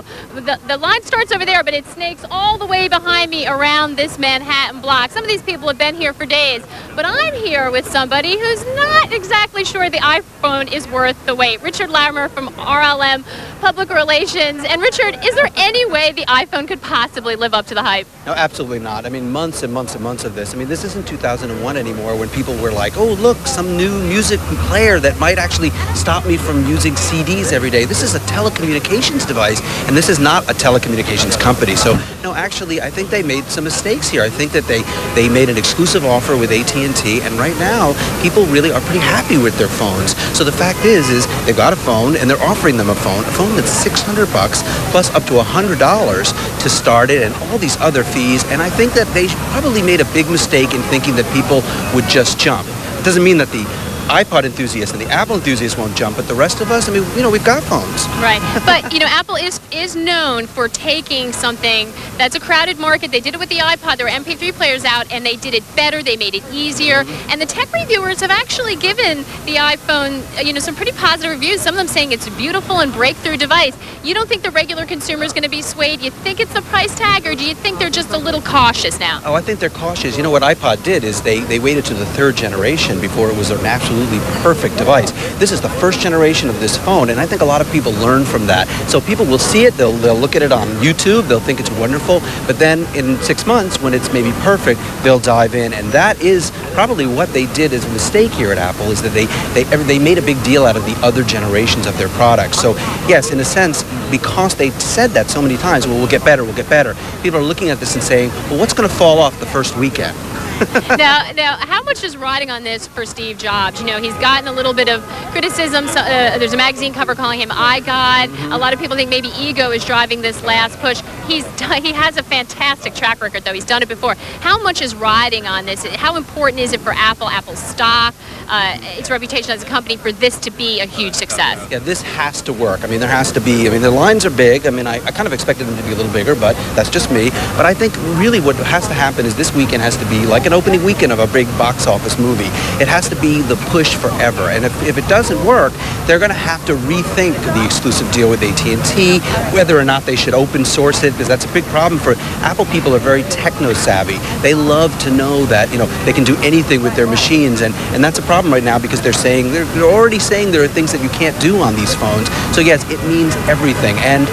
now. The line starts over there, but it snakes all the way behind me around this Manhattan block. Some of these people have been here for days, but I'm here with somebody who's not exactly sure the iPhone is worth the wait. Richard Larimer from RLM Public Relations. And Richard, is there any way the iPhone could possibly live up to the hype? No, absolutely not. I mean, months and months and months of this. I mean, this isn't 2001 anymore when people were like, oh, look, some new music player that might actually stop me from using CDs every day. This is a telecommunications device, and this is not a telecommunications company. So, no, actually, I think they made some mistakes here. I think that they made an exclusive offer with AT&T, and right now, people really are pretty happy with their phones. So the fact is they've got a phone, and they're offering them a phone that's $600 plus up to $100 to start it, and all these other fees. And I think that they probably made a big mistake in thinking that people would just jump. It doesn't mean that the iPod enthusiasts and the Apple enthusiasts won't jump, but the rest of us, I mean, we've got phones. Right, but Apple is known for taking something that's a crowded market. They did it with the iPod. There were MP3 players out, and they did it better. They made it easier, and the tech reviewers have actually given the iPhone, some pretty positive reviews. Some of them saying it's a beautiful and breakthrough device. You don't think the regular consumer is going to be swayed? You think it's the price tag, or do you think they're just a little cautious now? Oh, I think they're cautious. You know what iPod did is they waited to the third generation before it was an absolutely perfect device. This is the first generation of this phone, and I think a lot of people learn from that. So people will see it, they'll look at it on YouTube, they'll think it's wonderful, but then in 6 months, when it's maybe perfect, they'll dive in, and that is probably what they did as a mistake here at Apple, is that they made a big deal out of the other generations of their products. So yes, in a sense, because they said that so many times, well, we'll get better, people are looking at this and saying, well, what's going to fall off the first weekend? Now, how much is riding on this for Steve Jobs? He's gotten a little bit of criticism. There's a magazine cover calling him iGod. A lot of people think maybe ego is driving this last push. He has a fantastic track record, though. He's done it before. How much is riding on this? How important is it for Apple's stock, its reputation as a company, for this to be a huge success? Yeah, this has to work. I mean, there has to be, the lines are big. I mean, I kind of expected them to be a little bigger, but that's just me. But I think really what has to happen is this weekend has to be like an opening weekend of a big box office movie. It has to be the push forever. And if it doesn't work, they're going to have to rethink the exclusive deal with AT&T, whether or not they should open source it, because that's a big problem for Apple. People are very techno-savvy. They love to know that, they can do anything with their machines, and that's a problem right now, because they're already saying there are things that you can't do on these phones. So yes, it means everything. And,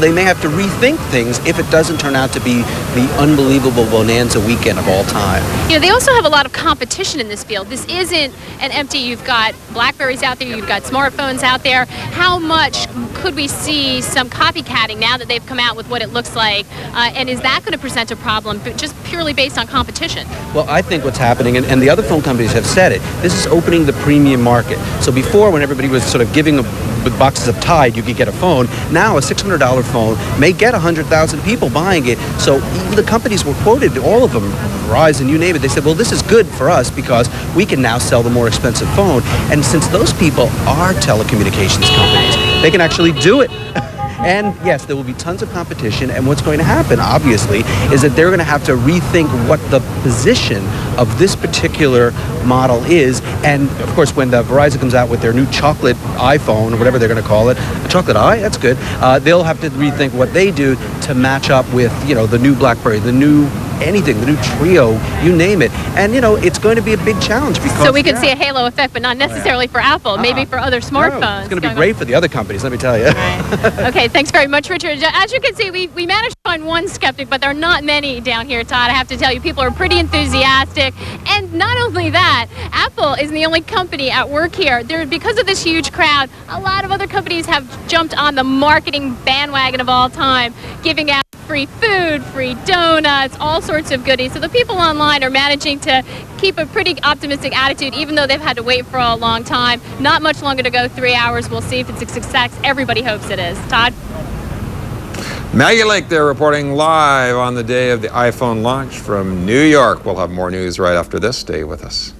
they may have to rethink things if it doesn't turn out to be the unbelievable bonanza weekend of all time. They also have a lot of competition in this field. This isn't an empty, you've got BlackBerries out there, you've got smartphones out there. How much could we see some copycatting now that they've come out with what it looks like? And is that going to present a problem just purely based on competition? Well, I think what's happening, and the other phone companies have said it, this is opening the premium market. So before, when everybody was sort of giving with boxes of Tide, you could get a phone. Now a $600 phone may get 100,000 people buying it. So even the companies were quoted, all of them, Verizon, you name it, they said, well, this is good for us because we can now sell the more expensive phone. And since those people are telecommunications companies, they can actually do it. And yes, there will be tons of competition, and what's going to happen, obviously, is that they're going to have to rethink what the position of this particular model is. And of course, when the Verizon comes out with their new chocolate iPhone, or whatever they're going to call it, a chocolate eye, that's good, they'll have to rethink what they do to match up with, the new BlackBerry, the new anything, the new Trio, you name it. And, it's going to be a big challenge because... So we can see a halo effect, but not necessarily for Apple, maybe for other smartphones. No, it's going to be great for the other companies, let me tell you. Right. Okay, thanks very much, Richard. As you can see, we managed to find one skeptic, but there are not many down here, Todd. I have to tell you, people are pretty enthusiastic. And not only that, Apple isn't the only company at work here. Because of this huge crowd, a lot of other companies have jumped on the marketing bandwagon of all time, giving out free food, free donuts, all sorts of goodies. So the people online are managing to keep a pretty optimistic attitude, even though they've had to wait for a long time. Not much longer to go, 3 hours. We'll see if it's a success. Everybody hopes it is. Todd? Maggie Lake there reporting live on the day of the iPhone launch from New York. We'll have more news right after this. Stay with us.